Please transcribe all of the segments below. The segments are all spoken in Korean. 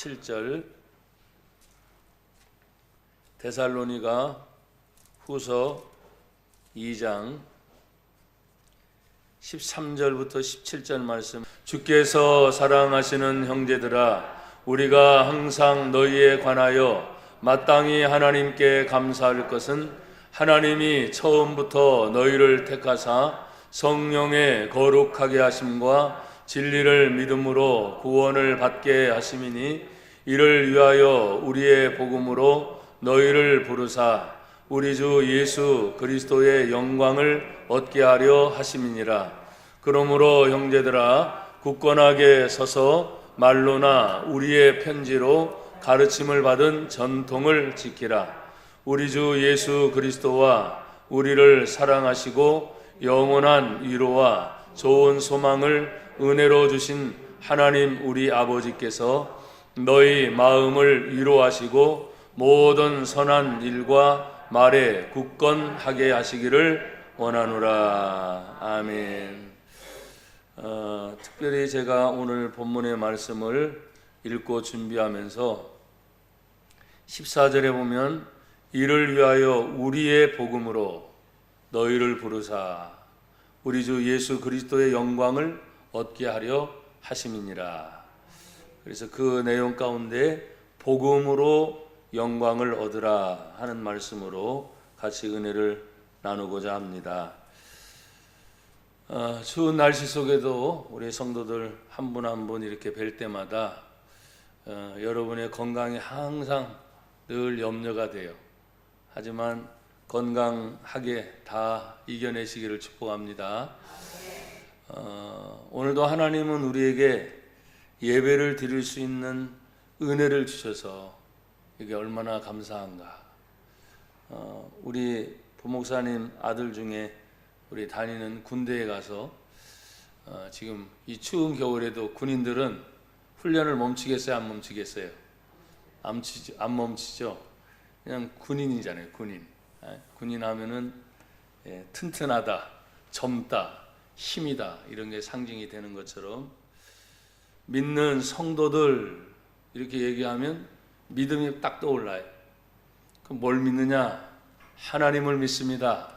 17절, 데살로니가 후서 2장 13절부터 17절 말씀. 주께서 사랑하시는 형제들아, 우리가 항상 너희에 관하여 마땅히 하나님께 감사할 것은 하나님이 처음부터 너희를 택하사 성령의 거룩하게 하심과 진리를 믿음으로 구원을 받게 하심이니, 이를 위하여 우리의 복음으로 너희를 부르사 우리 주 예수 그리스도의 영광을 얻게 하려 하심이니라. 그러므로 형제들아, 굳건하게 서서 말로나 우리의 편지로 가르침을 받은 전통을 지키라. 우리 주 예수 그리스도와 우리를 사랑하시고 영원한 위로와 좋은 소망을 은혜로 주신 하나님 우리 아버지께서 너희 마음을 위로하시고 모든 선한 일과 말에 굳건하게 하시기를 원하노라. 아멘. 특별히 제가 오늘 본문의 말씀을 읽고 준비하면서 14절에 보면 이를 위하여 우리의 복음으로 너희를 부르사 우리 주 예수 그리스도의 영광을 얻게 하려 하심이니라. 그래서 그 내용 가운데 복음으로 영광을 얻으라 하는 말씀으로 같이 은혜를 나누고자 합니다. 추운 날씨 속에도 우리 성도들 한 분 한 분 이렇게 뵐 때마다 여러분의 건강이 항상 늘 염려가 돼요. 하지만 건강하게 다 이겨내시기를 축복합니다. 오늘도 하나님은 우리에게 예배를 드릴 수 있는 은혜를 주셔서 이게 얼마나 감사한가. 우리 부목사님 아들 중에 우리 다니는 군대에 가서 지금 이 추운 겨울에도 군인들은 훈련을 멈추겠어요? 안 멈추겠어요? 안 멈추죠. 그냥 군인이잖아요. 군인 하면은 튼튼하다, 젊다, 힘이다, 이런 게 상징이 되는 것처럼 믿는 성도들 이렇게 얘기하면 믿음이 딱 떠올라요. 그럼 뭘 믿느냐? 하나님을 믿습니다.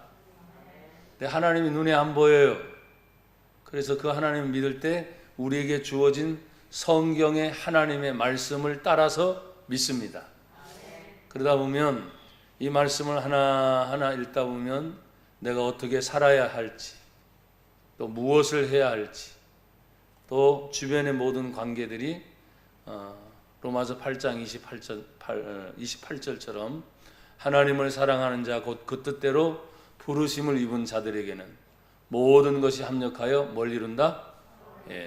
근데 하나님이 눈에 안 보여요. 그래서 그 하나님을 믿을 때 우리에게 주어진 성경의 하나님의 말씀을 따라서 믿습니다. 그러다 보면 이 말씀을 하나하나 읽다 보면 내가 어떻게 살아야 할지, 또 무엇을 해야 할지, 또 주변의 모든 관계들이 로마서 8장 28절처럼 하나님을 사랑하는 자 곧 그 뜻대로 부르심을 입은 자들에게는 모든 것이 합력하여 뭘 이룬다?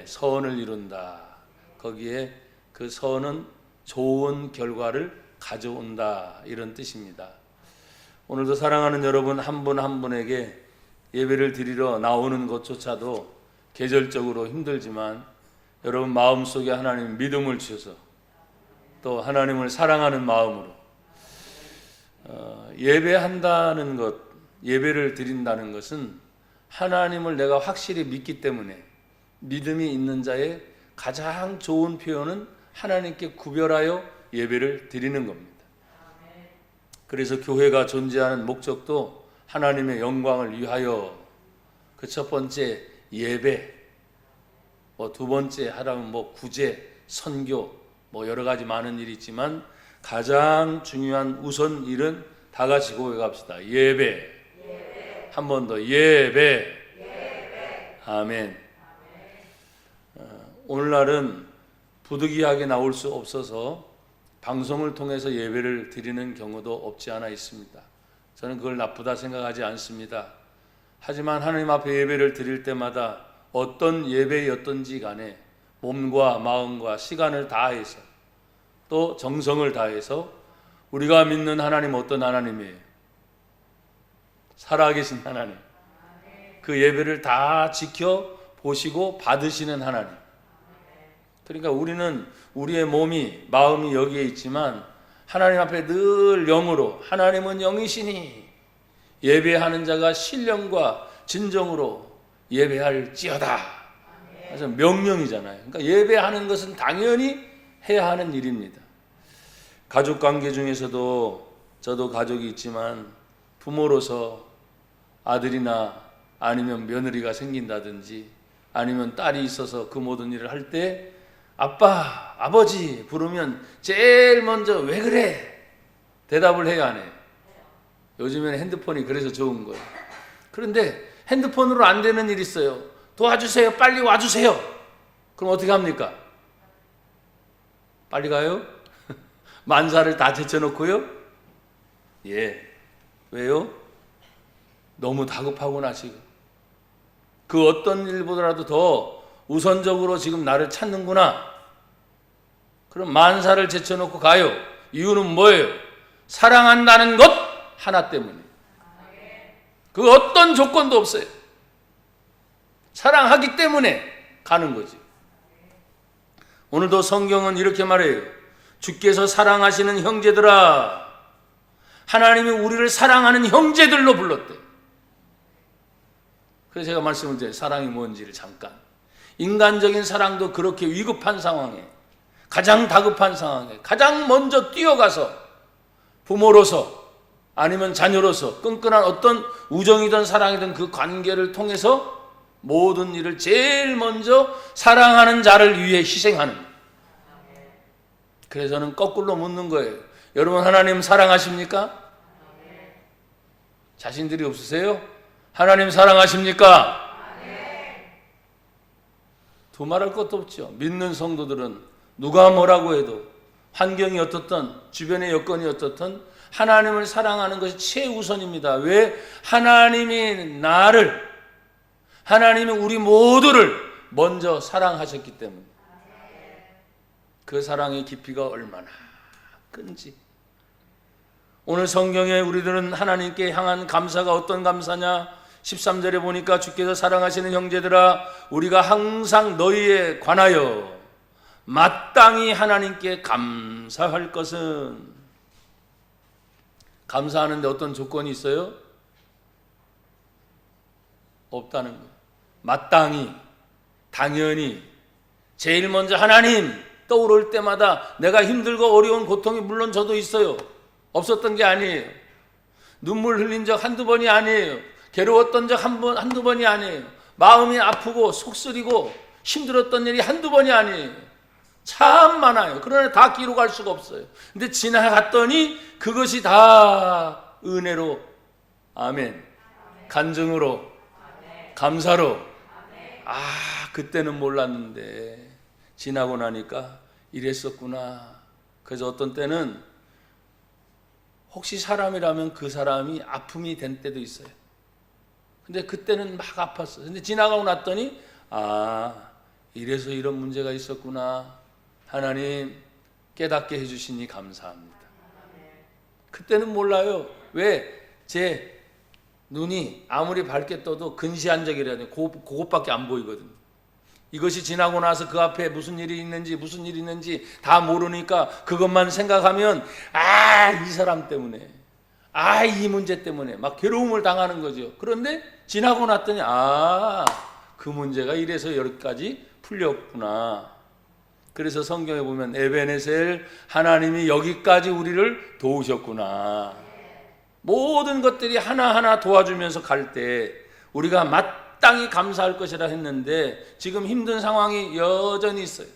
선을 이룬다. 거기에 그 선은 좋은 결과를 가져온다, 이런 뜻입니다. 오늘도 사랑하는 여러분 한 분 한 분에게 예배를 드리러 나오는 것조차도 계절적으로 힘들지만 여러분 마음속에 하나님 믿음을 주셔서 또 하나님을 사랑하는 마음으로 예배한다는 것, 예배를 드린다는 것은 하나님을 내가 확실히 믿기 때문에 믿음이 있는 자의 가장 좋은 표현은 하나님께 구별하여 예배를 드리는 겁니다. 그래서 교회가 존재하는 목적도 하나님의 영광을 위하여, 그 첫 번째 예배, 두 번째 하라면 구제, 선교, 여러 가지 많은 일이 있지만 가장 중요한 우선 일은 다 같이 고백합시다. 예배. 한 번 더 예배. 아멘. 오늘날은 부득이하게 나올 수 없어서 방송을 통해서 예배를 드리는 경우도 없지 않아 있습니다. 저는 그걸 나쁘다 생각하지 않습니다. 하지만 하나님 앞에 예배를 드릴 때마다 어떤 예배였던지 간에 몸과 마음과 시간을 다해서 또 정성을 다해서 우리가 믿는 하나님 어떤 하나님이에요? 살아계신 하나님. 그 예배를 다 지켜보시고 받으시는 하나님. 그러니까 우리는 우리의 몸이, 마음이 여기에 있지만 하나님 앞에 늘 영으로, 하나님은 영이시니 예배하는 자가 신령과 진정으로 예배할지어다. 그래서 명령이잖아요. 그러니까 예배하는 것은 당연히 해야 하는 일입니다. 가족 관계 중에서도 저도 가족이 있지만 부모로서 아들이나 아니면 며느리가 생긴다든지 아니면 딸이 있어서 그 모든 일을 할 때 아빠, 아버지 부르면 제일 먼저 왜 그래? 대답을 해야 하네. 요즘에는 핸드폰이 그래서 좋은 거예요. 그런데 핸드폰으로 안 되는 일이 있어요. 도와주세요. 빨리 와주세요. 그럼 어떻게 합니까? 빨리 가요? 만사를 다 제쳐놓고요? 예. 왜요? 너무 다급하구나 지금. 그 어떤 일보다도 더 우선적으로 지금 나를 찾는구나. 그럼 만사를 제쳐놓고 가요. 이유는 뭐예요? 사랑한다는 것 하나 때문에. 그 어떤 조건도 없어요. 사랑하기 때문에 가는 거지. 오늘도 성경은 이렇게 말해요. 주께서 사랑하시는 형제들아, 하나님이 우리를 사랑하는 형제들로 불렀대. 그래서 제가 말씀을 드려요. 사랑이 뭔지를 잠깐. 인간적인 사랑도 그렇게 위급한 상황에, 가장 다급한 상황에 가장 먼저 뛰어가서 부모로서 아니면 자녀로서 끈끈한 어떤 우정이든 사랑이든 그 관계를 통해서 모든 일을 제일 먼저 사랑하는 자를 위해 희생하는. 그래서 저는 거꾸로 묻는 거예요. 여러분 하나님 사랑하십니까? 자신들이 없으세요? 하나님 사랑하십니까? 두말할 것도 없죠. 믿는 성도들은 누가 뭐라고 해도 환경이 어떻든 주변의 여건이 어떻든 하나님을 사랑하는 것이 최우선입니다. 왜? 하나님이 하나님이 우리 모두를 먼저 사랑하셨기 때문에. 그 사랑의 깊이가 얼마나 큰지. 오늘 성경에 우리들은 하나님께 향한 감사가 어떤 감사냐? 13절에 보니까 주께서 사랑하시는 형제들아, 우리가 항상 너희에 관하여 마땅히 하나님께 감사할 것은. 감사하는데 어떤 조건이 있어요? 없다는 거예요. 마땅히, 당연히, 제일 먼저 하나님 떠오를 때마다 내가 힘들고 어려운 고통이 물론 저도 있어요. 없었던 게 아니에요. 눈물 흘린 적 한두 번이 아니에요. 괴로웠던 적 한두 번이 아니에요. 마음이 아프고 속쓰리고 힘들었던 일이 한두 번이 아니에요. 참 많아요. 그러나 다 기록할 수가 없어요. 근데 지나갔더니 그것이 다 은혜로, 아멘, 간증으로, 감사로. 그때는 몰랐는데 지나고 나니까 이랬었구나. 그래서 어떤 때는 혹시 사람이라면 그 사람이 아픔이 된 때도 있어요. 근데 그때는 막 아팠어. 근데 지나가고 났더니 이래서 이런 문제가 있었구나. 하나님 깨닫게 해주시니 감사합니다. 그때는 몰라요. 왜? 제 눈이 아무리 밝게 떠도 근시안적이라 해야 그것밖에 안 보이거든요. 이것이 지나고 나서 그 앞에 무슨 일이 있는지 다 모르니까 그것만 생각하면 이 사람 때문에, 이 문제 때문에 막 괴로움을 당하는 거죠. 그런데 지나고 났더니 그 문제가 이래서 여기까지 풀렸구나. 그래서 성경에 보면 에베네셀, 하나님이 여기까지 우리를 도우셨구나. 모든 것들이 하나하나 도와주면서 갈 때 우리가 마땅히 감사할 것이라 했는데 지금 힘든 상황이 여전히 있어요.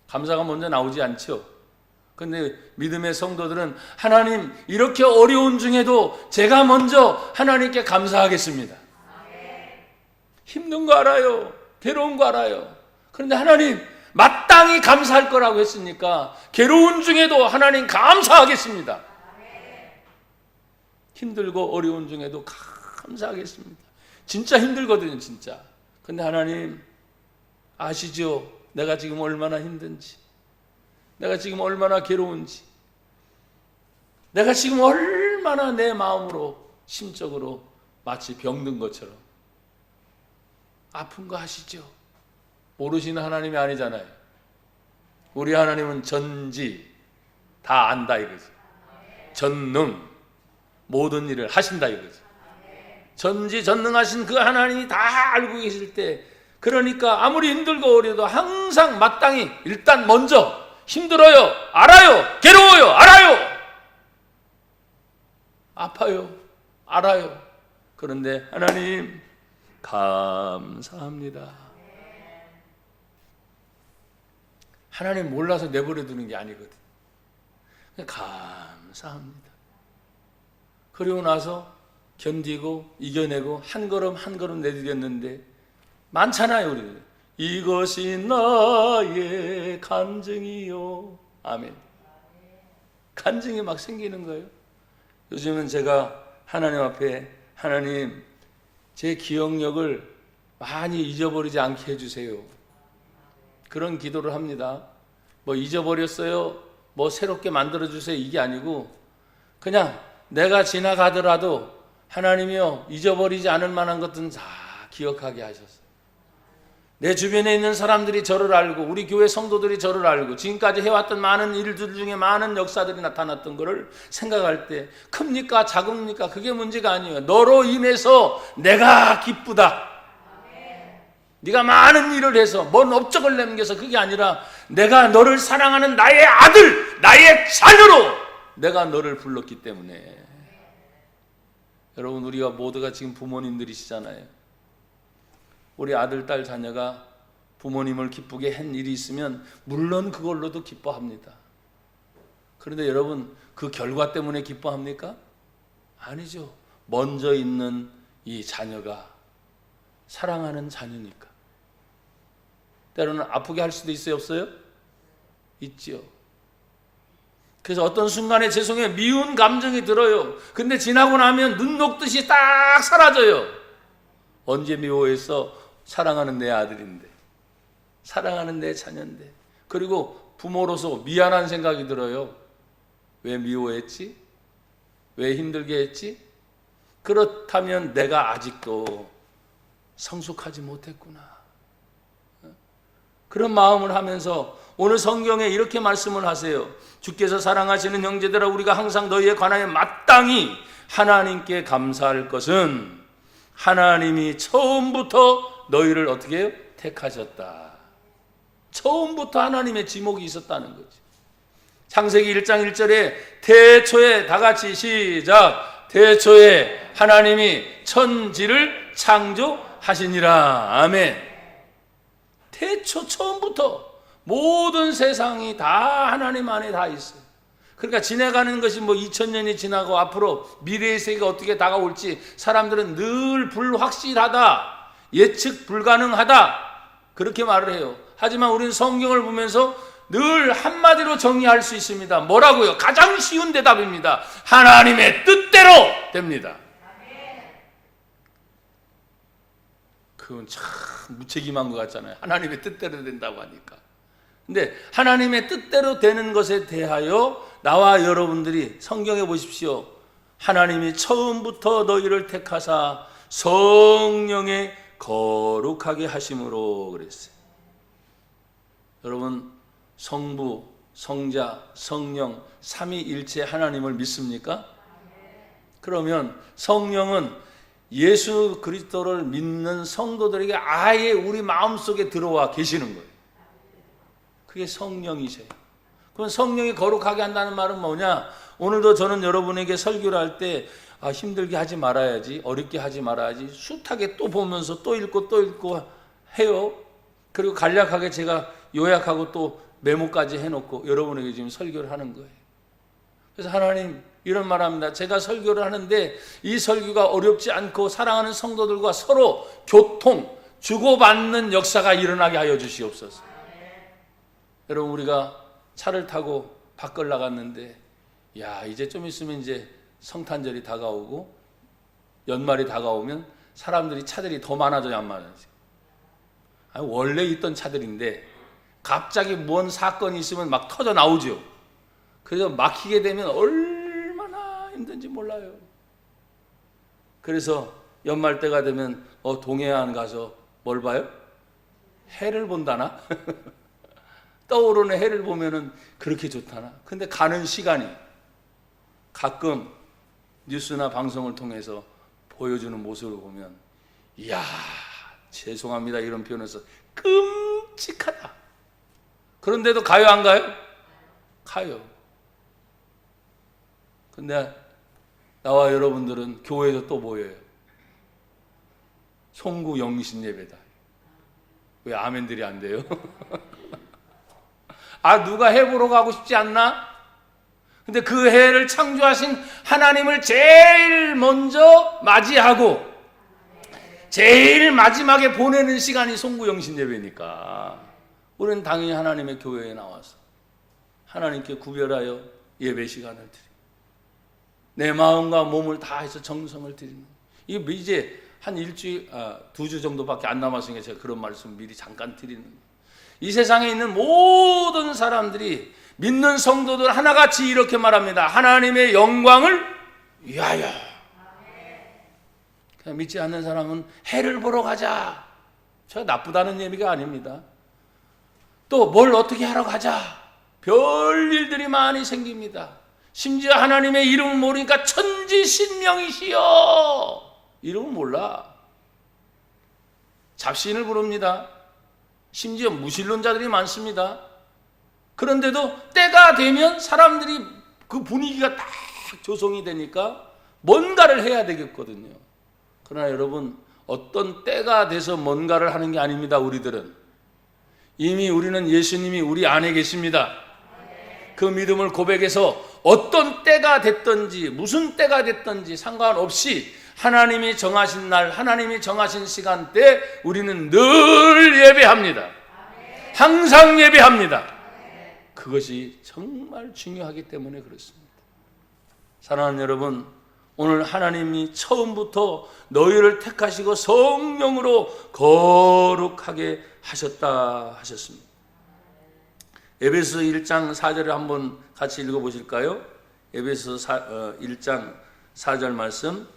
감사가 먼저 나오지 않죠. 그런데 믿음의 성도들은 하나님 이렇게 어려운 중에도 제가 먼저 하나님께 감사하겠습니다. 힘든 거 알아요. 괴로운 거 알아요. 그런데 하나님 마땅히 감사할 거라고 했으니까 괴로운 중에도 하나님 감사하겠습니다. 힘들고 어려운 중에도 감사하겠습니다. 진짜 힘들거든요, 진짜. 근데 하나님 아시죠? 내가 지금 얼마나 힘든지, 내가 지금 얼마나 괴로운지, 내가 지금 얼마나 내 마음으로 심적으로 마치 병든 것처럼 아픈 거 아시죠? 모르시는 하나님이 아니잖아요. 우리 하나님은 전지 다 안다 이거지. 전능 모든 일을 하신다 이거지. 전지전능하신 그 하나님이 다 알고 계실 때 그러니까 아무리 힘들고 어려도 항상 마땅히 일단 먼저 힘들어요, 알아요, 괴로워요, 알아요, 아파요, 알아요. 그런데 하나님 감사합니다. 하나님 몰라서 내버려 두는 게 아니거든. 감사합니다. 그리고 나서 견디고 이겨내고 한 걸음 한 걸음 내디뎠는데 많잖아요, 우리. 이것이 나의 간증이요. 아멘. 간증이 막 생기는 거예요. 요즘은 제가 하나님 앞에, 하나님 제 기억력을 많이 잊어버리지 않게 해주세요. 그런 기도를 합니다. 뭐 잊어버렸어요, 뭐 새롭게 만들어주세요, 이게 아니고 그냥 내가 지나가더라도 하나님이요, 잊어버리지 않을 만한 것들은 다 기억하게 하셨어요. 내 주변에 있는 사람들이 저를 알고 우리 교회 성도들이 저를 알고 지금까지 해왔던 많은 일들 중에 많은 역사들이 나타났던 것을 생각할 때 큽니까 작습니까 그게 문제가 아니에요. 너로 인해서 내가 기쁘다. 네가 많은 일을 해서 뭔 업적을 남겨서 그게 아니라 내가 너를 사랑하는 나의 아들, 나의 자녀로 내가 너를 불렀기 때문에. 여러분, 우리가 모두가 지금 부모님들이시잖아요. 우리 아들, 딸, 자녀가 부모님을 기쁘게 한 일이 있으면 물론 그걸로도 기뻐합니다. 그런데 여러분, 그 결과 때문에 기뻐합니까? 아니죠. 먼저 있는 이 자녀가 사랑하는 자녀니까. 때로는 아프게 할 수도 있어요, 없어요? 있죠. 그래서 어떤 순간에 죄송해요, 미운 감정이 들어요. 근데 지나고 나면 눈 녹듯이 딱 사라져요. 언제 미워했어? 사랑하는 내 아들인데, 사랑하는 내 자녀인데. 그리고 부모로서 미안한 생각이 들어요. 왜 미워했지? 왜 힘들게 했지? 그렇다면 내가 아직도 성숙하지 못했구나. 그런 마음을 하면서 오늘 성경에 이렇게 말씀을 하세요. 주께서 사랑하시는 형제들아, 우리가 항상 너희에 관하여 마땅히 하나님께 감사할 것은 하나님이 처음부터 너희를 어떻게 해요? 택하셨다. 처음부터 하나님의 지목이 있었다는 거지. 창세기 1장 1절에 태초에, 다 같이 시작, 태초에 하나님이 천지를 창조하시니라. 아멘. 태초, 처음부터 모든 세상이 다 하나님 안에 다 있어요. 그러니까 지나가는 것이 뭐 2000년이 지나고 앞으로 미래의 세계가 어떻게 다가올지 사람들은 늘 불확실하다, 예측 불가능하다, 그렇게 말을 해요. 하지만 우리는 성경을 보면서 늘 한마디로 정의할 수 있습니다. 뭐라고요? 가장 쉬운 대답입니다. 하나님의 뜻대로 됩니다. 그건 참 무책임한 것 같잖아요. 하나님의 뜻대로 된다고 하니까. 근데 하나님의 뜻대로 되는 것에 대하여 나와 여러분들이 성경에 보십시오. 하나님이 처음부터 너희를 택하사 성령에 거룩하게 하심으로 그랬어요. 여러분, 성부, 성자, 성령 삼위일체 하나님을 믿습니까? 그러면 성령은 예수 그리스도를 믿는 성도들에게 아예 우리 마음속에 들어와 계시는 거예요. 그게 성령이세요. 그럼 성령이 거룩하게 한다는 말은 뭐냐? 오늘도 저는 여러분에게 설교를 할 때 힘들게 하지 말아야지, 어렵게 하지 말아야지, 숱하게 또 보면서 또 읽고 해요. 그리고 간략하게 제가 요약하고 또 메모까지 해놓고 여러분에게 지금 설교를 하는 거예요. 그래서 하나님 이런 말합니다. 제가 설교를 하는데 이 설교가 어렵지 않고 사랑하는 성도들과 서로 교통, 주고받는 역사가 일어나게 하여 주시옵소서. 여러분, 우리가 차를 타고 밖을 나갔는데 이제 좀 있으면 이제 성탄절이 다가오고 연말이 다가오면 사람들이, 차들이 더 많아져야 안 많아지고. 원래 있던 차들인데 갑자기 뭔 사건이 있으면 막 터져 나오죠. 그래서 막히게 되면 얼마나 힘든지 몰라요. 그래서 연말 때가 되면 동해안 가서 뭘 봐요? 해를 본다나? 떠오르는 해를 보면은 그렇게 좋다나? 근데 가는 시간이 가끔 뉴스나 방송을 통해서 보여주는 모습을 보면 이야, 죄송합니다 이런 표현에서 끔찍하다. 그런데도 가요 안 가요? 가요. 근데 나와 여러분들은 교회에서 또 모여요. 송구 영신 예배다. 왜 아멘들이 안 돼요? 아, 누가 해 보러 가고 싶지 않나? 근데 그 해를 창조하신 하나님을 제일 먼저 맞이하고 제일 마지막에 보내는 시간이 송구 영신 예배니까 우리는 당연히 하나님의 교회에 나와서 하나님께 구별하여 예배 시간을 드리고 내 마음과 몸을 다해서 정성을 드리는, 이게 이제 한 일주일, 2주 정도밖에 안 남았으니까 제가 그런 말씀 미리 잠깐 드리는 거예요. 이 세상에 있는 모든 사람들이 믿는 성도들 하나같이 이렇게 말합니다. 하나님의 영광을 위하여. 그냥 믿지 않는 사람은 해를 보러 가자. 제가 나쁘다는 의미가 아닙니다. 또 뭘 어떻게 하러 가자. 별 일들이 많이 생깁니다. 심지어 하나님의 이름을 모르니까 천지신명이시여. 이름은 몰라. 잡신을 부릅니다. 심지어 무신론자들이 많습니다. 그런데도 때가 되면 사람들이 그 분위기가 딱 조성이 되니까 뭔가를 해야 되겠거든요. 그러나 여러분, 어떤 때가 돼서 뭔가를 하는 게 아닙니다. 우리들은 이미 우리는 예수님이 우리 안에 계십니다. 그 믿음을 고백해서 어떤 때가 됐든지 무슨 때가 됐든지 상관없이 하나님이 정하신 날, 하나님이 정하신 시간대 우리는 늘 예배합니다. 항상 예배합니다. 그것이 정말 중요하기 때문에 그렇습니다. 사랑하는 여러분, 오늘 하나님이 처음부터 너희를 택하시고 성령으로 거룩하게 하셨다 하셨습니다. 에베소 1장 4절을 한번 같이 읽어보실까요? 에베소 1장 4절 말씀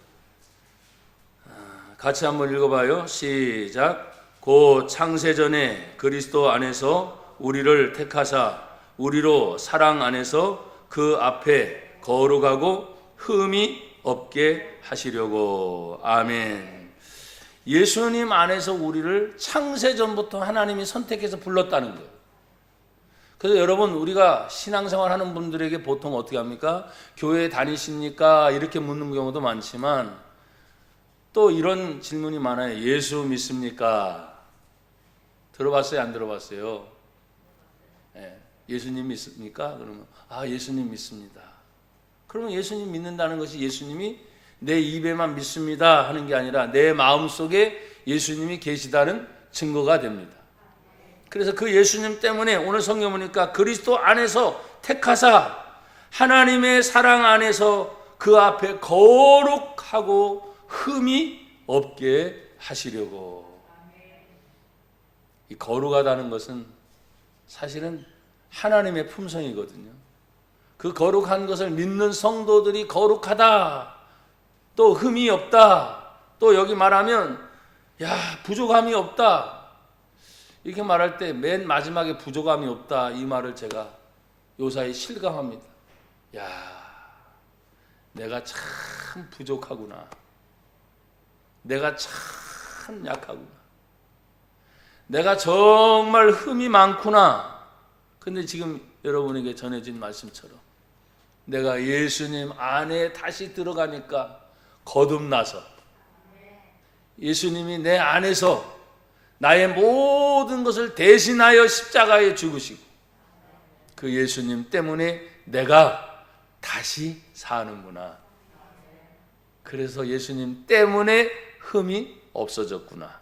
같이 한번 읽어봐요. 시작. 곧 창세전에 그리스도 안에서 우리를 택하사 우리로 사랑 안에서 그 앞에 거룩하고 흠이 없게 하시려고. 아멘. 예수님 안에서 우리를 창세전부터 하나님이 선택해서 불렀다는 거예요. 그래서 여러분, 우리가 신앙생활 하는 분들에게 보통 어떻게 합니까? 교회 다니십니까? 이렇게 묻는 경우도 많지만 또 이런 질문이 많아요. 예수 믿습니까? 들어봤어요? 안 들어봤어요? 네. 예수님 믿습니까? 그러면 예수님 믿습니다. 그러면 예수님 믿는다는 것이 예수님이 내 입에만 믿습니다 하는 게 아니라 내 마음속에 예수님이 계시다는 증거가 됩니다. 그래서 그 예수님 때문에 오늘 성경 보니까 그리스도 안에서 택하사 하나님의 사랑 안에서 그 앞에 거룩하고 흠이 없게 하시려고. 이 거룩하다는 것은 사실은 하나님의 품성이거든요. 그 거룩한 것을 믿는 성도들이 거룩하다, 또 흠이 없다, 또 여기 말하면 부족함이 없다, 이렇게 말할 때 맨 마지막에 부족함이 없다 이 말을 제가 요사이 실감합니다. 내가 참 부족하구나. 내가 참 약하구나. 내가 정말 흠이 많구나. 근데 지금 여러분에게 전해진 말씀처럼 내가 예수님 안에 다시 들어가니까 거듭나서 예수님이 내 안에서 나의 모든 것을 대신하여 십자가에 죽으시고 그 예수님 때문에 내가 다시 사는구나. 그래서 예수님 때문에 흠이 없어졌구나.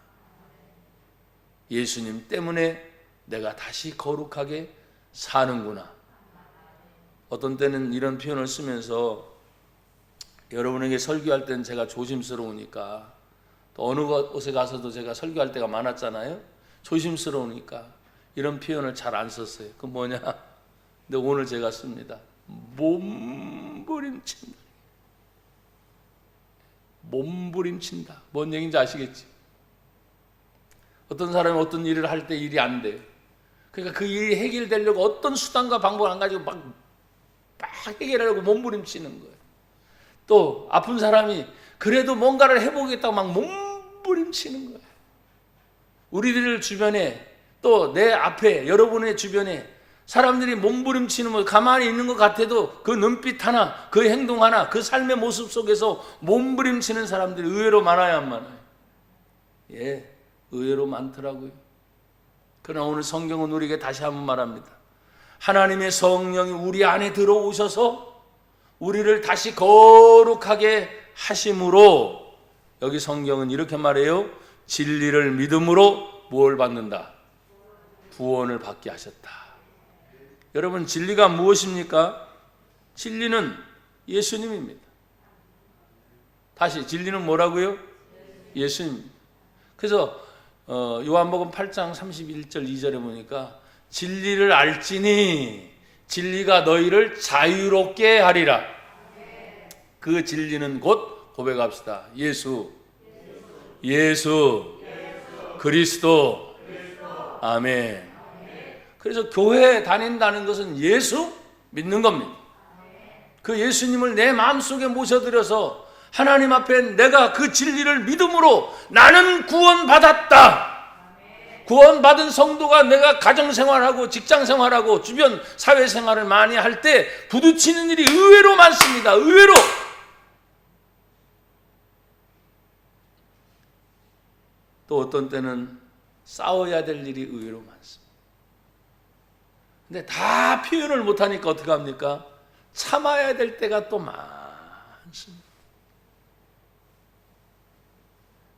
예수님 때문에 내가 다시 거룩하게 사는구나. 어떤 때는 이런 표현을 쓰면서 여러분에게 설교할 때는 제가 조심스러우니까, 또 어느 곳에 가서도 제가 설교할 때가 많았잖아요. 조심스러우니까 이런 표현을 잘 안 썼어요. 그 뭐냐? 근데 오늘 제가 씁니다. 몸부림친다. 몸부림친다. 뭔 얘기인지 아시겠지? 어떤 사람이 어떤 일을 할 때 일이 안 돼요. 그러니까 그 일이 해결되려고 어떤 수단과 방법을 안 가지고 막 해결하려고 몸부림치는 거예요. 또 아픈 사람이 그래도 뭔가를 해보겠다고 막 몸부림치는 거예요. 우리들 주변에 또 내 앞에 여러분의 주변에 사람들이 몸부림치는 거 가만히 있는 것 같아도 그 눈빛 하나, 그 행동 하나, 그 삶의 모습 속에서 몸부림치는 사람들이 의외로 많아요, 안 많아요? 예, 의외로 많더라고요. 그러나 오늘 성경은 우리에게 다시 한번 말합니다. 하나님의 성령이 우리 안에 들어오셔서 우리를 다시 거룩하게 하심으로, 여기 성경은 이렇게 말해요. 진리를 믿음으로 뭘 받는다? 구원을 받게 하셨다. 여러분, 진리가 무엇입니까? 진리는 예수님입니다. 다시, 진리는 뭐라고요? 예수님입니다. 그래서 요한복음 8장 31절 2절에 보니까 진리를 알지니 진리가 너희를 자유롭게 하리라. 그 진리는 곧 고백합시다. 예수 그리스도. 아멘. 그래서 교회에 다닌다는 것은 예수 믿는 겁니다. 그 예수님을 내 마음속에 모셔들여서 하나님 앞에 내가 그 진리를 믿음으로 나는 구원받았다. 구원받은 성도가 내가 가정생활하고 직장생활하고 주변 사회생활을 많이 할 때 부딪히는 일이 의외로 많습니다. 의외로. 또 어떤 때는 싸워야 될 일이 의외로 많습니다. 근데 다 표현을 못하니까 어떻게 합니까? 참아야 될 때가 또 많습니다.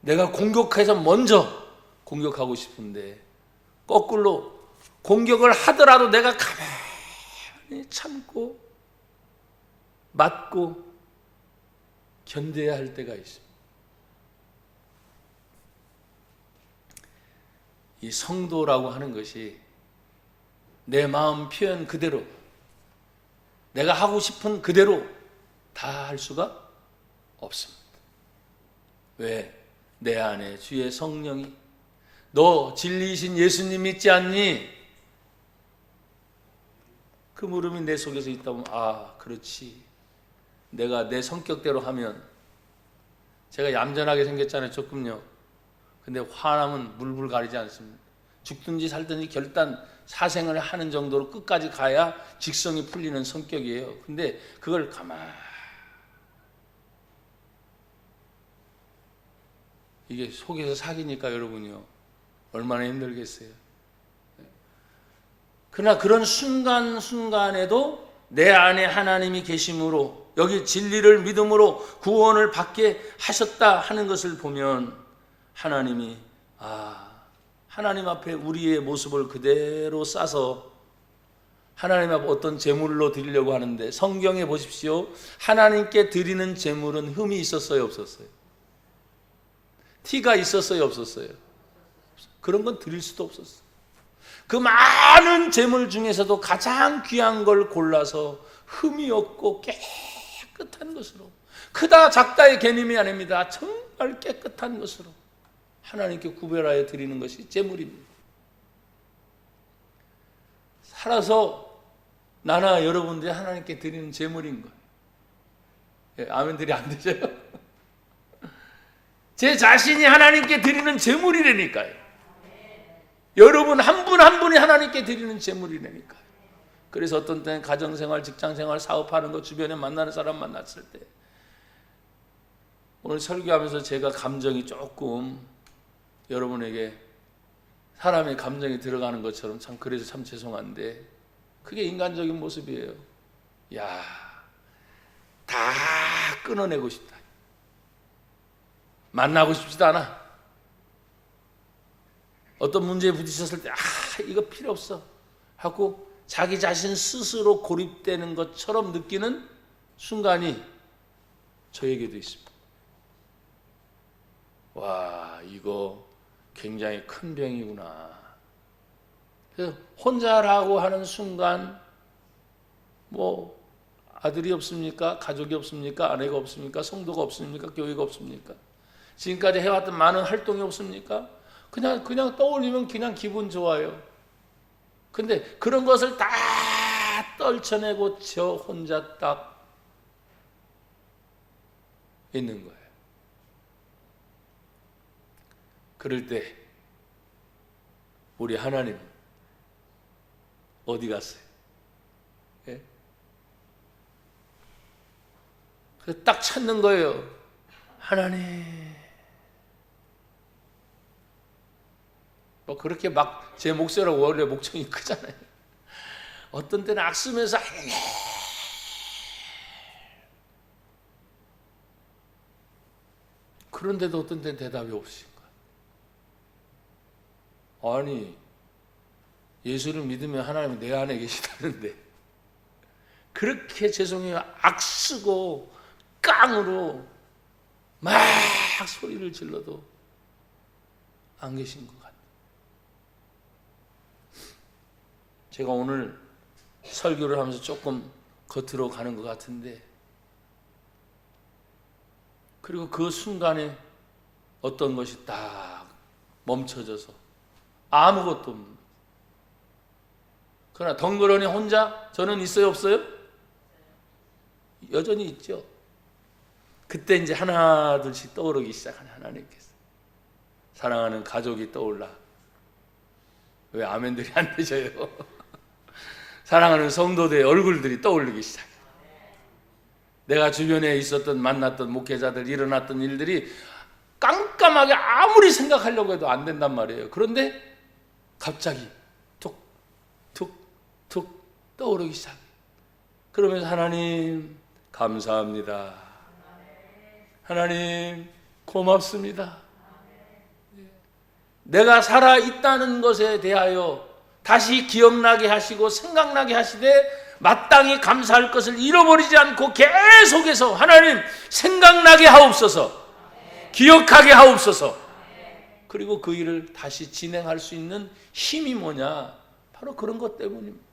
내가 공격해서 먼저 공격하고 싶은데 거꾸로 공격을 하더라도 내가 가만히 참고 맞고 견뎌야 할 때가 있습니다. 이 성도라고 하는 것이 내 마음 표현 그대로 내가 하고 싶은 그대로 다 할 수가 없습니다. 왜? 내 안에 주의 성령이 너 진리이신 예수님 믿지 않니? 그 물음이 내 속에서 있다 보면 아 그렇지, 내가 내 성격대로 하면, 제가 얌전하게 생겼잖아요 조금요. 근데 화나면 물불 가리지 않습니다. 죽든지 살든지 결단 사생을 하는 정도로 끝까지 가야 직성이 풀리는 성격이에요. 근데 그걸 이게 속에서 사귀니까 여러분이요 얼마나 힘들겠어요. 그러나 그런 순간순간에도 내 안에 하나님이 계심으로 여기 진리를 믿음으로 구원을 받게 하셨다 하는 것을 보면 하나님이 하나님 앞에 우리의 모습을 그대로 싸서 하나님 앞에 어떤 제물로 드리려고 하는데, 성경에 보십시오. 하나님께 드리는 제물은 흠이 있었어요 없었어요? 티가 있었어요 없었어요? 그런 건 드릴 수도 없었어요. 그 많은 제물 중에서도 가장 귀한 걸 골라서 흠이 없고 깨끗한 것으로, 크다 작다의 개념이 아닙니다. 정말 깨끗한 것으로 하나님께 구별하여 드리는 것이 제물입니다. 살아서 나나 여러분들이 하나님께 드리는 제물인 거예요. 예, 아멘들이 안 되죠? 제 자신이 하나님께 드리는 제물이라니까요. 여러분 한 분 한 분이 하나님께 드리는 제물이라니까요. 그래서 어떤 때는 가정생활, 직장생활, 사업하는 거, 주변에 만나는 사람 만났을 때, 오늘 설교하면서 제가 감정이 조금 여러분에게 사람의 감정이 들어가는 것처럼 참 그래서 참 죄송한데, 그게 인간적인 모습이에요. 다 끊어내고 싶다. 만나고 싶지도 않아. 어떤 문제에 부딪혔을 때 이거 필요 없어 하고 자기 자신 스스로 고립되는 것처럼 느끼는 순간이 저에게도 있습니다. 와, 이거 굉장히 큰 병이구나. 그래서 혼자라고 하는 순간, 뭐 아들이 없습니까? 가족이 없습니까? 아내가 없습니까? 성도가 없습니까? 교회가 없습니까? 지금까지 해왔던 많은 활동이 없습니까? 그냥 떠올리면 그냥 기분 좋아요. 근데 그런 것을 다 떨쳐내고 저 혼자 딱 있는 거예요. 그럴 때 우리 하나님 어디 갔어요? 예? 그래서 딱 찾는 거예요. 하나님. 뭐 그렇게 막 제 목소리가 원래 목청이 크잖아요. 어떤 때는 악쓰면서 그런데도 어떤 때는 대답이 없으신 거예요. 아니, 예수를 믿으면 하나님은 내 안에 계시다는데 그렇게 죄송해요. 악쓰고 깡으로 막 소리를 질러도 안 계신 것 같아요. 제가 오늘 설교를 하면서 조금 겉으로 가는 것 같은데, 그리고 그 순간에 어떤 것이 딱 멈춰져서 아무것도 없는, 그러나 덩그러니 혼자 저는 있어요, 없어요? 여전히 있죠. 그때 이제 하나 둘씩 떠오르기 시작하는 하나님께서. 사랑하는 가족이 떠올라. 왜 아멘들이 안 되셔요? 사랑하는 성도들의 얼굴들이 떠올리기 시작해요. 내가 주변에 있었던 만났던 목회자들, 일어났던 일들이 깜깜하게 아무리 생각하려고 해도 안 된단 말이에요. 그런데 갑자기 툭툭툭 떠오르기 시작해요. 그러면서 하나님 감사합니다. 하나님 고맙습니다. 내가 살아있다는 것에 대하여 다시 기억나게 하시고 생각나게 하시되 마땅히 감사할 것을 잃어버리지 않고 계속해서 하나님 생각나게 하옵소서, 기억하게 하옵소서. 그리고 그 일을 다시 진행할 수 있는 힘이 뭐냐? 바로 그런 것 때문입니다.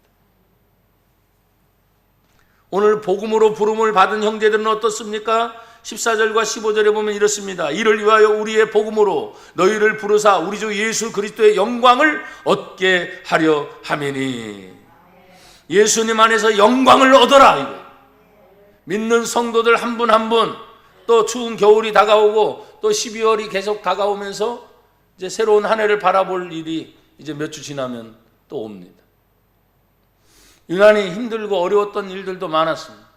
오늘 복음으로 부름을 받은 형제들은 어떻습니까? 14절과 15절에 보면 이렇습니다. 이를 위하여 우리의 복음으로 너희를 부르사 우리 주 예수 그리스도의 영광을 얻게 하려 함이니. 예수님 안에서 영광을 얻어라, 이거. 믿는 성도들 한 분 한 분, 또 추운 겨울이 다가오고 또 12월이 계속 다가오면서 이제 새로운 한 해를 바라볼 일이 이제 몇 주 지나면 또 옵니다. 유난히 힘들고 어려웠던 일들도 많았습니다.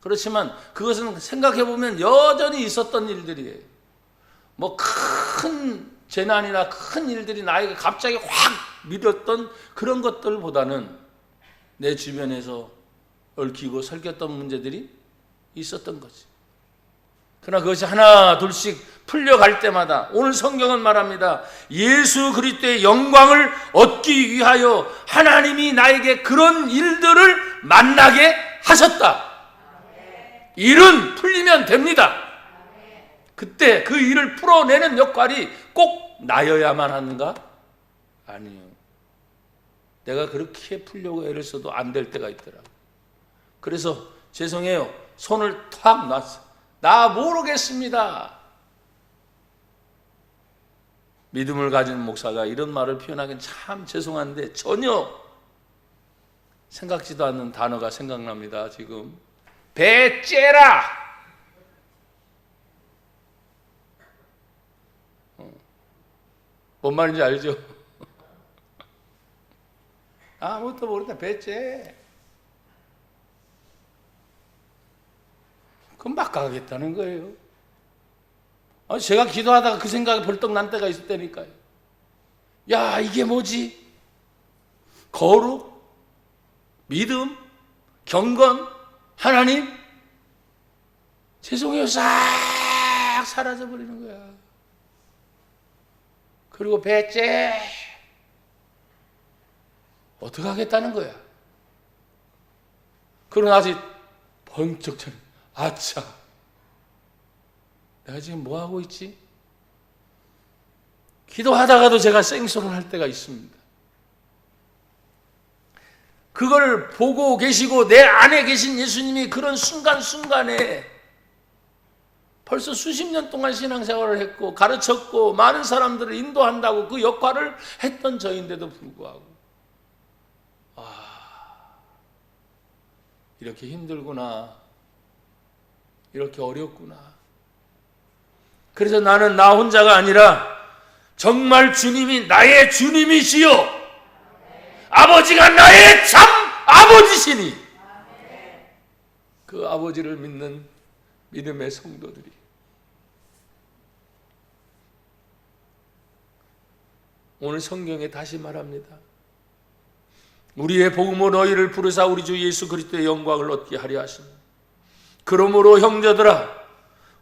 그렇지만 그것은 생각해보면 여전히 있었던 일들이에요. 뭐 큰 재난이나 큰 일들이 나에게 갑자기 확 밀었던 그런 것들보다는 내 주변에서 얽히고 설켰던 문제들이 있었던 거지. 그러나 그것이 하나 둘씩 풀려갈 때마다 오늘 성경은 말합니다. 예수 그리스도의 영광을 얻기 위하여 하나님이 나에게 그런 일들을 만나게 하셨다. 일은 풀리면 됩니다. 그때 그 일을 풀어내는 역할이 꼭 나여야만 하는가? 아니요. 내가 그렇게 풀려고 애를 써도 안 될 때가 있더라고요. 그래서 죄송해요. 손을 탁 놨어. 나 모르겠습니다. 믿음을 가진 목사가 이런 말을 표현하기는 참 죄송한데 전혀 생각지도 않는 단어가 생각납니다. 지금 배째라. 뭔 말인지 알죠? 아무것도 모르다 배째. 그럼 막 가겠다는 거예요. 제가 기도하다가 그 생각이 벌떡 난 때가 있을 때니까요. 야, 이게 뭐지? 거룩, 믿음, 경건, 하나님? 죄송해요. 싹 사라져버리는 거야. 그리고 배째. 어떻게 하겠다는 거야? 그러나 아직 번쩍 차려. 아차, 내가 지금 뭐 하고 있지? 기도하다가도 제가 생소를 할 때가 있습니다. 그걸 보고 계시고 내 안에 계신 예수님이 그런 순간순간에 벌써 수십 년 동안 신앙생활을 했고 가르쳤고 많은 사람들을 인도한다고 그 역할을 했던 저인데도 불구하고 이렇게 힘들구나, 이렇게 어렵구나. 그래서 나는 나 혼자가 아니라 정말 주님이 나의 주님이시요 아버지가 나의 참 아버지시니 그 아버지를 믿는 믿음의 성도들이 오늘 성경에 다시 말합니다. 우리의 복음으로 너희를 부르사 우리 주 예수 그리스도의 영광을 얻게 하려 하십니다. 그러므로 형제들아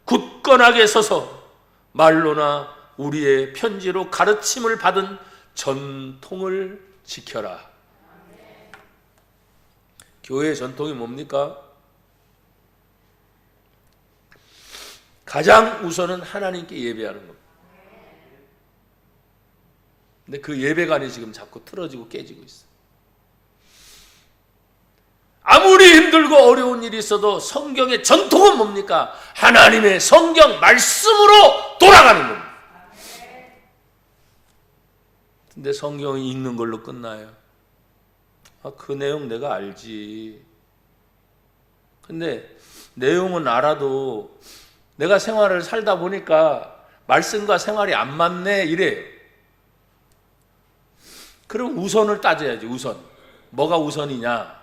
굳건하게 서서 말로나 우리의 편지로 가르침을 받은 전통을 지켜라. 교회의 전통이 뭡니까? 가장 우선은 하나님께 예배하는 겁니다. 근데 그 예배관이 지금 자꾸 틀어지고 깨지고 있어요. 아무리 힘들고 어려운 일이 있어도 성경의 전통은 뭡니까? 하나님의 성경 말씀으로 돌아가는 겁니다. 근데 성경이 읽는 걸로 끝나요. 그 내용 내가 알지. 근데 내용은 알아도 내가 생활을 살다 보니까 말씀과 생활이 안 맞네 이래요. 그럼 우선을 따져야지. 우선 뭐가 우선이냐?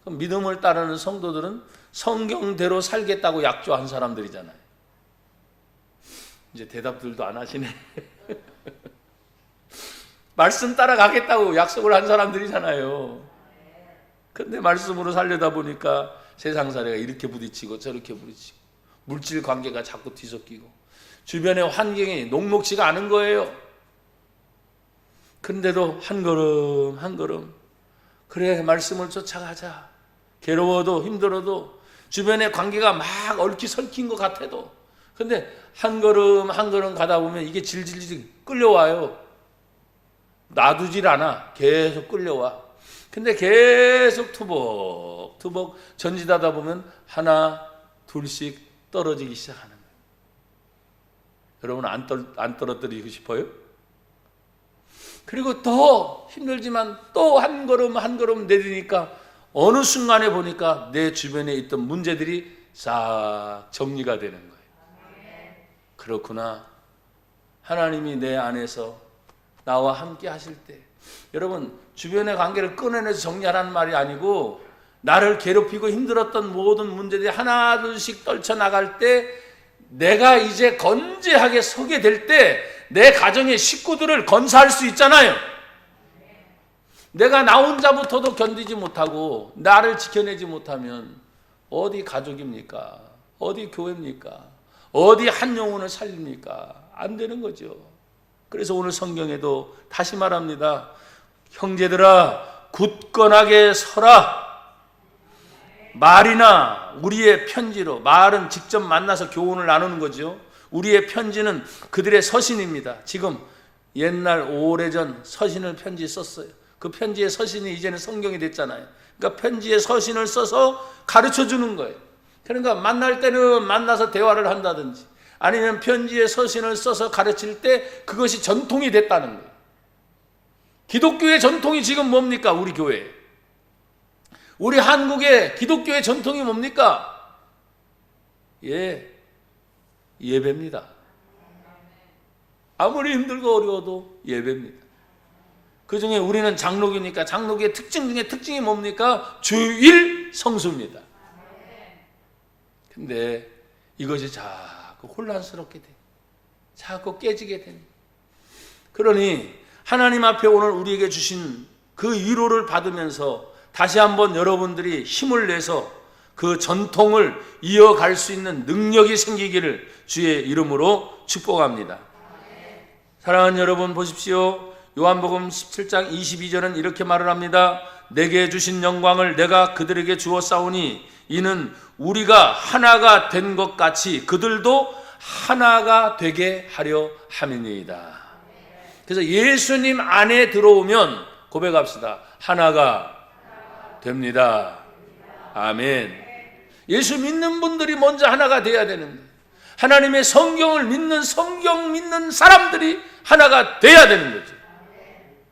그럼 믿음을 따르는 성도들은 성경대로 살겠다고 약조한 사람들이잖아요. 이제 대답들도 안 하시네. 말씀 따라가겠다고 약속을 한 사람들이잖아요. 근데 말씀으로 살려다 보니까 세상살이가 이렇게 부딪히고 저렇게 부딪히고 물질 관계가 자꾸 뒤섞이고 주변의 환경이 녹록지가 않은 거예요. 근데도 한 걸음 한 걸음 그래 말씀을 쫓아가자. 괴로워도 힘들어도 주변의 관계가 막 얽히설킨 것 같아도 근데 한 걸음 한 걸음 가다 보면 이게 질질질 끌려와요. 놔두질 않아. 계속 끌려와. 근데 계속 투벅투벅 전진하다 보면 하나 둘씩 떨어지기 시작하는 거예요. 여러분 안 떨어뜨리고 싶어요? 그리고 더 힘들지만 또 한 걸음 한 걸음 내리니까 어느 순간에 보니까 내 주변에 있던 문제들이 싹 정리가 되는 거예요. 그렇구나. 하나님이 내 안에서 나와 함께 하실 때 여러분 주변의 관계를 끊어내서 정리하라는 말이 아니고 나를 괴롭히고 힘들었던 모든 문제들이 하나 둘씩 떨쳐나갈 때 내가 이제 건재하게 서게 될 때 내 가정의 식구들을 건사할 수 있잖아요. 내가 나 혼자부터도 견디지 못하고 나를 지켜내지 못하면 어디 가족입니까? 어디 교회입니까? 어디 한 영혼을 살립니까? 안 되는 거죠. 그래서 오늘 성경에도 다시 말합니다. 형제들아 굳건하게 서라. 말이나 우리의 편지로, 말은 직접 만나서 교훈을 나누는 거죠. 우리의 편지는 그들의 서신입니다. 지금 옛날 오래전 서신을 편지 썼어요. 그 편지의 서신이 이제는 성경이 됐잖아요. 그러니까 편지의 서신을 써서 가르쳐 주는 거예요. 그러니까 만날 때는 만나서 대화를 한다든지 아니면 편지의 서신을 써서 가르칠 때 그것이 전통이 됐다는 거예요. 기독교의 전통이 지금 뭡니까? 우리 교회. 우리 한국의 기독교의 전통이 뭡니까? 예배입니다. 아무리 힘들고 어려워도 예배입니다. 그 중에 우리는 장로교니까 장로교의 특징 중에 특징이 뭡니까? 주일 성수입니다. 근데 이것이 자꾸 혼란스럽게 돼. 자꾸 깨지게 됩니다. 그러니 하나님 앞에 오늘 우리에게 주신 그 위로를 받으면서 다시 한번 여러분들이 힘을 내서 그 전통을 이어갈 수 있는 능력이 생기기를 주의 이름으로 축복합니다. 사랑하는 여러분 보십시오. 요한복음 17장 22절은 이렇게 말을 합니다. 내게 주신 영광을 내가 그들에게 주었사오니 이는 우리가 하나가 된 것 같이 그들도 하나가 되게 하려 함이니이다. 그래서 예수님 안에 들어오면 고백합시다. 하나가 됩니다. 아멘. 예수 믿는 분들이 먼저 하나가 돼야 되는데 하나님의 성경을 믿는 성경 믿는 사람들이 하나가 돼야 되는 거죠.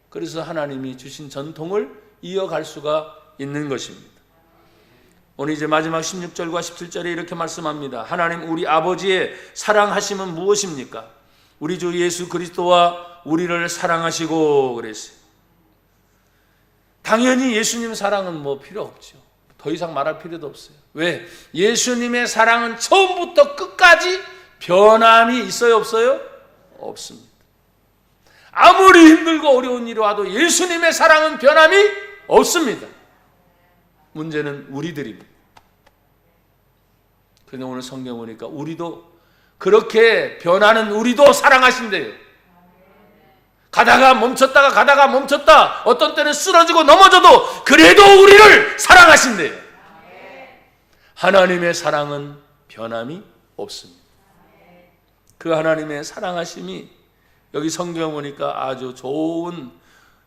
그래서 하나님이 주신 전통을 이어갈 수가 있는 것입니다. 오늘 이제 마지막 16절과 17절에 이렇게 말씀합니다. 하나님 우리 아버지의 사랑하심은 무엇입니까? 우리 주 예수 그리스도와 우리를 사랑하시고 그랬어요. 당연히 예수님 사랑은 뭐 필요 없죠. 더 이상 말할 필요도 없어요. 왜? 예수님의 사랑은 처음부터 끝까지 변함이 있어요, 없어요? 없습니다. 아무리 힘들고 어려운 일이 와도 예수님의 사랑은 변함이 없습니다. 문제는 우리들입니다. 그런데 오늘 성경 보니까 우리도 그렇게 변하는 우리도 사랑하신대요. 가다가 멈췄다, 어떤 때는 쓰러지고 넘어져도 그래도 우리를 사랑하신대요. 하나님의 사랑은 변함이 없습니다. 그 하나님의 사랑하심이 여기 성경 보니까 아주 좋은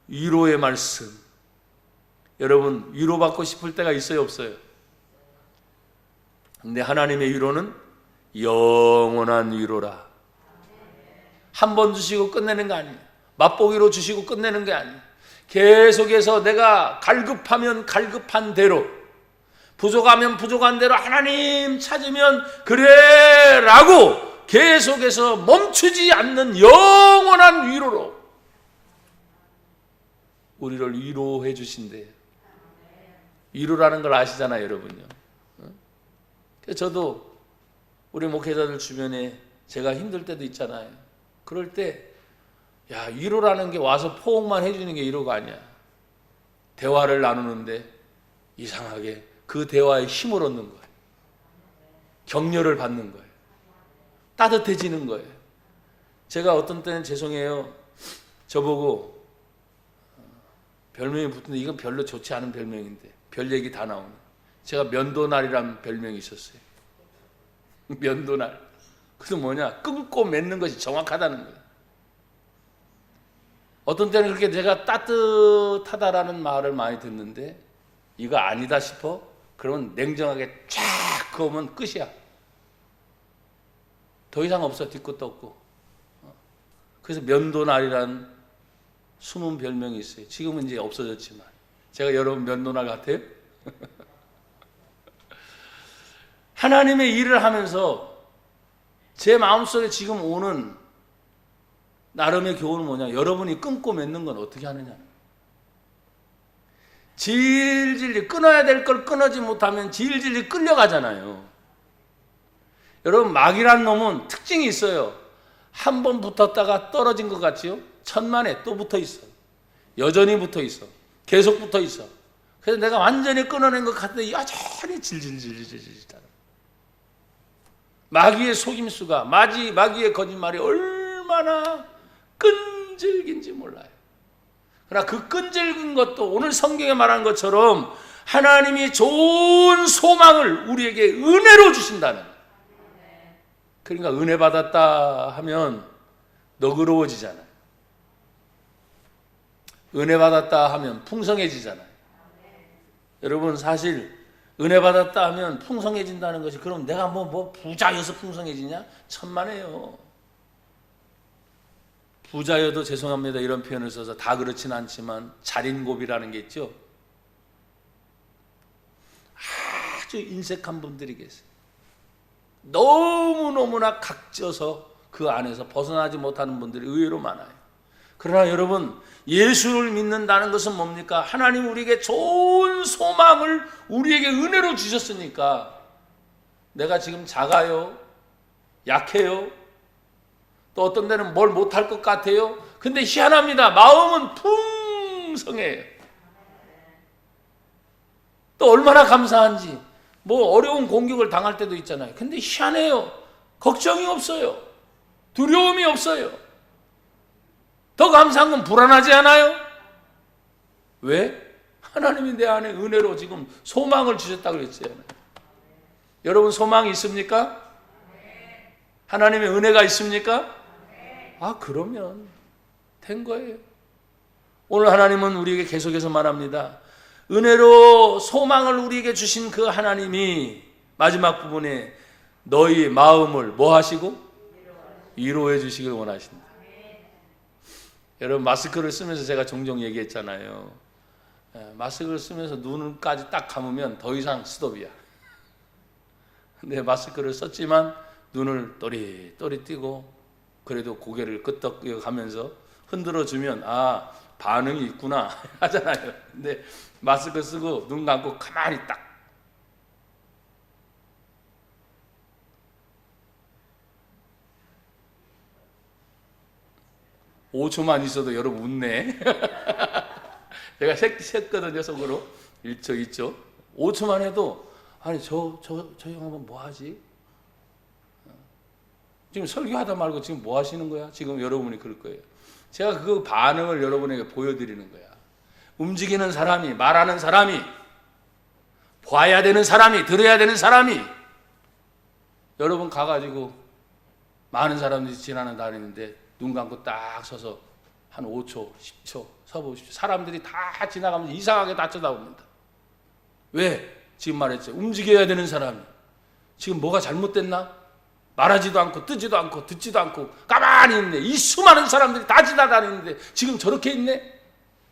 위로의 말씀. 여러분 위로받고 싶을 때가 있어요, 없어요? 근데 하나님의 위로는 영원한 위로라. 한 번 주시고 끝내는 거 아니에요. 맛보기로 주시고 끝내는 게 아니에요. 계속해서 내가 갈급하면 갈급한 대로, 부족하면 부족한 대로 하나님 찾으면 그래 라고 계속해서 멈추지 않는 영원한 위로로 우리를 위로해 주신대요. 위로라는 걸 아시잖아요, 여러분요. 저도 우리 목회자들 주변에 제가 힘들 때도 있잖아요. 그럴 때 야, 위로라는 게 와서 포옹만 해주는 게 위로가 아니야. 대화를 나누는데 이상하게 그 대화에 힘을 얻는 거예요. 격려를 받는 거예요. 따뜻해지는 거예요. 제가 어떤 때는 죄송해요. 저보고 별명이 붙는데 이건 별로 좋지 않은 별명인데 별 얘기 다 나오네. 제가 면도날이라는 별명이 있었어요. 면도날. 그래서 뭐냐? 끊고 맺는 것이 정확하다는 거예요. 어떤 때는 그렇게 제가 따뜻하다라는 말을 많이 듣는데 이거 아니다 싶어? 그러면 냉정하게 쫙 그으면 끝이야. 더 이상 없어. 뒤끝도 없고. 그래서 면도날이라는 숨은 별명이 있어요. 지금은 이제 없어졌지만 제가 여러분 면도날 같아요? 하나님의 일을 하면서 제 마음속에 지금 오는 나름의 교훈은 뭐냐? 여러분이 끊고 맺는 건 어떻게 하느냐? 질질 끊어야 될 걸 끊어지 못하면 질질 끌려가잖아요. 여러분 마귀란 놈은 특징이 있어요. 한 번 붙었다가 떨어진 것 같지요? 천만에 또 붙어 있어. 여전히 붙어 있어. 계속 붙어 있어. 그래서 내가 완전히 끊어낸 것 같은데 여전히 질질질질질질. 마귀의 속임수가, 마귀의 거짓말이 얼마나 끈질긴지 몰라요. 그러나 그 끈질긴 것도 오늘 성경에 말한 것처럼 하나님이 좋은 소망을 우리에게 은혜로 주신다는 거예요. 그러니까 은혜 받았다 하면 너그러워지잖아요. 은혜 받았다 하면 풍성해지잖아요. 여러분 사실 은혜 받았다 하면 풍성해진다는 것이 그럼 내가 뭐 부자여서 풍성해지냐? 천만에요. 부자여도 죄송합니다. 이런 표현을 써서 다 그렇지는 않지만 자린고비라는 게 있죠. 아주 인색한 분들이 계세요. 너무너무나 각져서 그 안에서 벗어나지 못하는 분들이 의외로 많아요. 그러나 여러분 예수를 믿는다는 것은 뭡니까? 하나님 우리에게 좋은 소망을 우리에게 은혜로 주셨으니까 내가 지금 작아요, 약해요, 또 어떤 데는 뭘 못할 것 같아요. 근데 희한합니다. 마음은 풍성해요. 또 얼마나 감사한지. 뭐 어려운 공격을 당할 때도 있잖아요. 근데 희한해요. 걱정이 없어요. 두려움이 없어요. 더 감사한 건 불안하지 않아요? 왜? 하나님이 내 안에 은혜로 지금 소망을 주셨다고 그랬잖아요. 여러분 소망이 있습니까? 하나님의 은혜가 있습니까? 아, 그러면 된 거예요. 오늘 하나님은 우리에게 계속해서 말합니다. 은혜로 소망을 우리에게 주신 그 하나님이 마지막 부분에 너희 마음을 뭐 하시고? 위로해 주시길 원하신다. 여러분 마스크를 쓰면서 제가 종종 얘기했잖아요. 마스크를 쓰면서 눈까지 딱 감으면 더 이상 스톱이야. 근데 마스크를 썼지만 눈을 또리또리 띄고 그래도 고개를 끄덕여가면서 흔들어주면 아 반응이 있구나 하잖아요. 근데 마스크 쓰고 눈 감고 가만히 딱 5초만 있어도 여러분 웃네. 제가 셌거든요 속으로. 1초 2초 5초만 해도 아니 저 형은 뭐 하지? 지금 설교하다 말고 지금 뭐 하시는 거야? 지금 여러분이 그럴 거예요. 제가 그 반응을 여러분에게 보여드리는 거야. 움직이는 사람이, 말하는 사람이, 봐야 되는 사람이, 들어야 되는 사람이, 여러분 가가지고 많은 사람들이 지나는 다니는데 눈 감고 딱 서서 한 5초, 10초 서보십시오. 사람들이 다 지나가면서 이상하게 다 쳐다봅니다. 왜? 지금 말했죠. 움직여야 되는 사람이 지금 뭐가 잘못됐나? 말하지도 않고 뜨지도 않고 듣지도 않고 가만히 있네. 이 수많은 사람들이 다 지나다니는데 지금 저렇게 있네?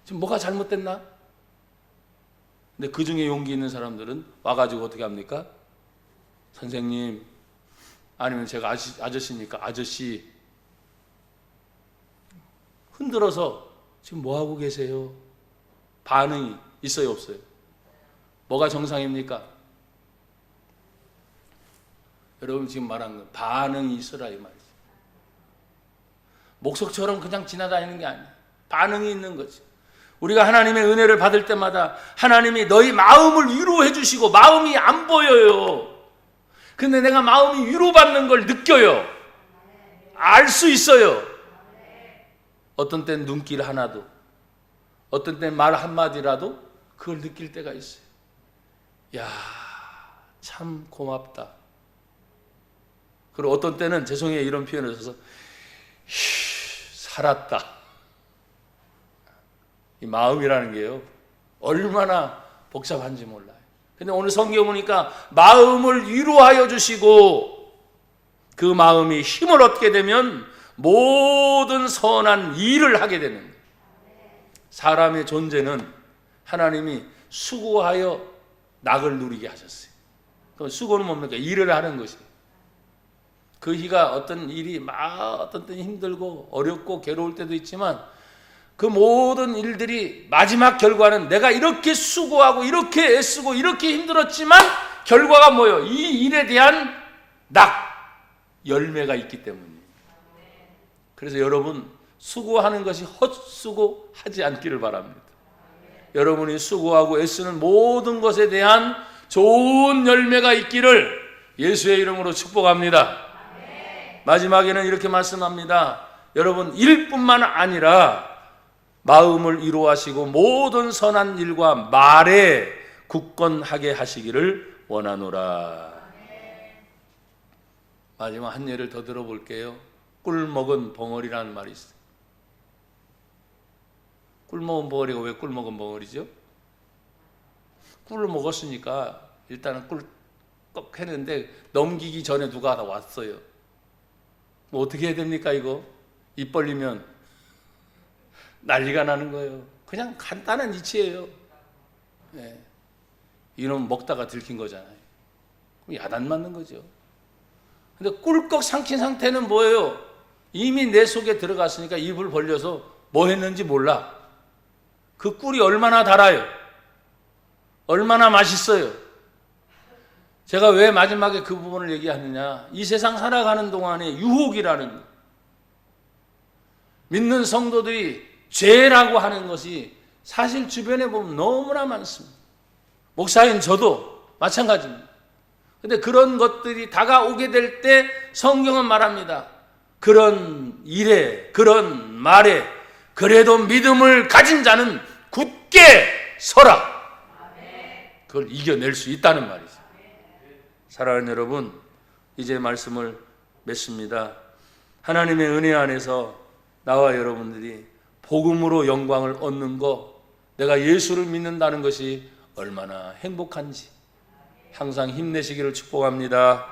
지금 뭐가 잘못됐나? 근데 그 중에 용기 있는 사람들은 와가지고 어떻게 합니까? 선생님, 아니면 제가 아저씨니까 아저씨, 흔들어서 지금 뭐 하고 계세요? 반응이 있어요, 없어요? 뭐가 정상입니까? 여러분 지금 말한 건 반응이 있어라 이 말이죠. 목석처럼 그냥 지나다니는 게 아니에요. 반응이 있는 거지. 우리가 하나님의 은혜를 받을 때마다 하나님이 너희 마음을 위로해 주시고 마음이 안 보여요. 근데 내가 마음이 위로받는 걸 느껴요. 알 수 있어요. 어떤 땐 눈길 하나도, 어떤 땐 말 한마디라도 그걸 느낄 때가 있어요. 야, 참 고맙다. 그리고 어떤 때는 죄송해요 이런 표현을 써서 살았다. 이 마음이라는 게요 얼마나 복잡한지 몰라요. 근데 오늘 성경 보니까 마음을 위로하여 주시고 그 마음이 힘을 얻게 되면 모든 선한 일을 하게 되는 거예요. 사람의 존재는 하나님이 수고하여 낙을 누리게 하셨어요. 그럼 수고는 뭡니까? 일을 하는 것이에요. 그 희가 어떤 일이 어떤 때는 힘들고 어렵고 괴로울 때도 있지만 그 모든 일들이 마지막 결과는 내가 이렇게 수고하고 이렇게 애쓰고 이렇게 힘들었지만 결과가 뭐예요? 이 일에 대한 열매가 있기 때문이에요. 그래서 여러분 수고하는 것이 헛수고하지 않기를 바랍니다. 여러분이 수고하고 애쓰는 모든 것에 대한 좋은 열매가 있기를 예수의 이름으로 축복합니다. 마지막에는 이렇게 말씀합니다. 여러분 일뿐만 아니라 마음을 위로하시고 모든 선한 일과 말에 굳건하게 하시기를 원하노라. 마지막 한 예를 더 들어볼게요. 꿀 먹은 벙어리라는 말이 있어요. 꿀 먹은 벙어리가 왜 꿀 먹은 벙어리죠? 꿀을 먹었으니까 일단은 꿀 꺽 했는데 넘기기 전에 누가 다 왔어요. 뭐 어떻게 해야 됩니까 이거? 입 벌리면 난리가 나는 거예요. 그냥 간단한 이치예요. 네. 이놈 먹다가 들킨 거잖아요. 야단 맞는 거죠. 근데 꿀꺽 삼킨 상태는 뭐예요? 이미 내 속에 들어갔으니까 입을 벌려서 뭐 했는지 몰라. 그 꿀이 얼마나 달아요. 얼마나 맛있어요. 제가 왜 마지막에 그 부분을 얘기하느냐. 이 세상 살아가는 동안에 유혹이라는 것. 믿는 성도들이 죄라고 하는 것이 사실 주변에 보면 너무나 많습니다. 목사인 저도 마찬가지입니다. 근데 그런 것들이 다가오게 될 때 성경은 말합니다. 그런 일에, 그런 말에 그래도 믿음을 가진 자는 굳게 서라. 그걸 이겨낼 수 있다는 말이죠. 사랑하는 여러분, 이제 말씀을 맺습니다. 하나님의 은혜 안에서 나와 여러분들이 복음으로 영광을 얻는 것, 내가 예수를 믿는다는 것이 얼마나 행복한지 항상 힘내시기를 축복합니다.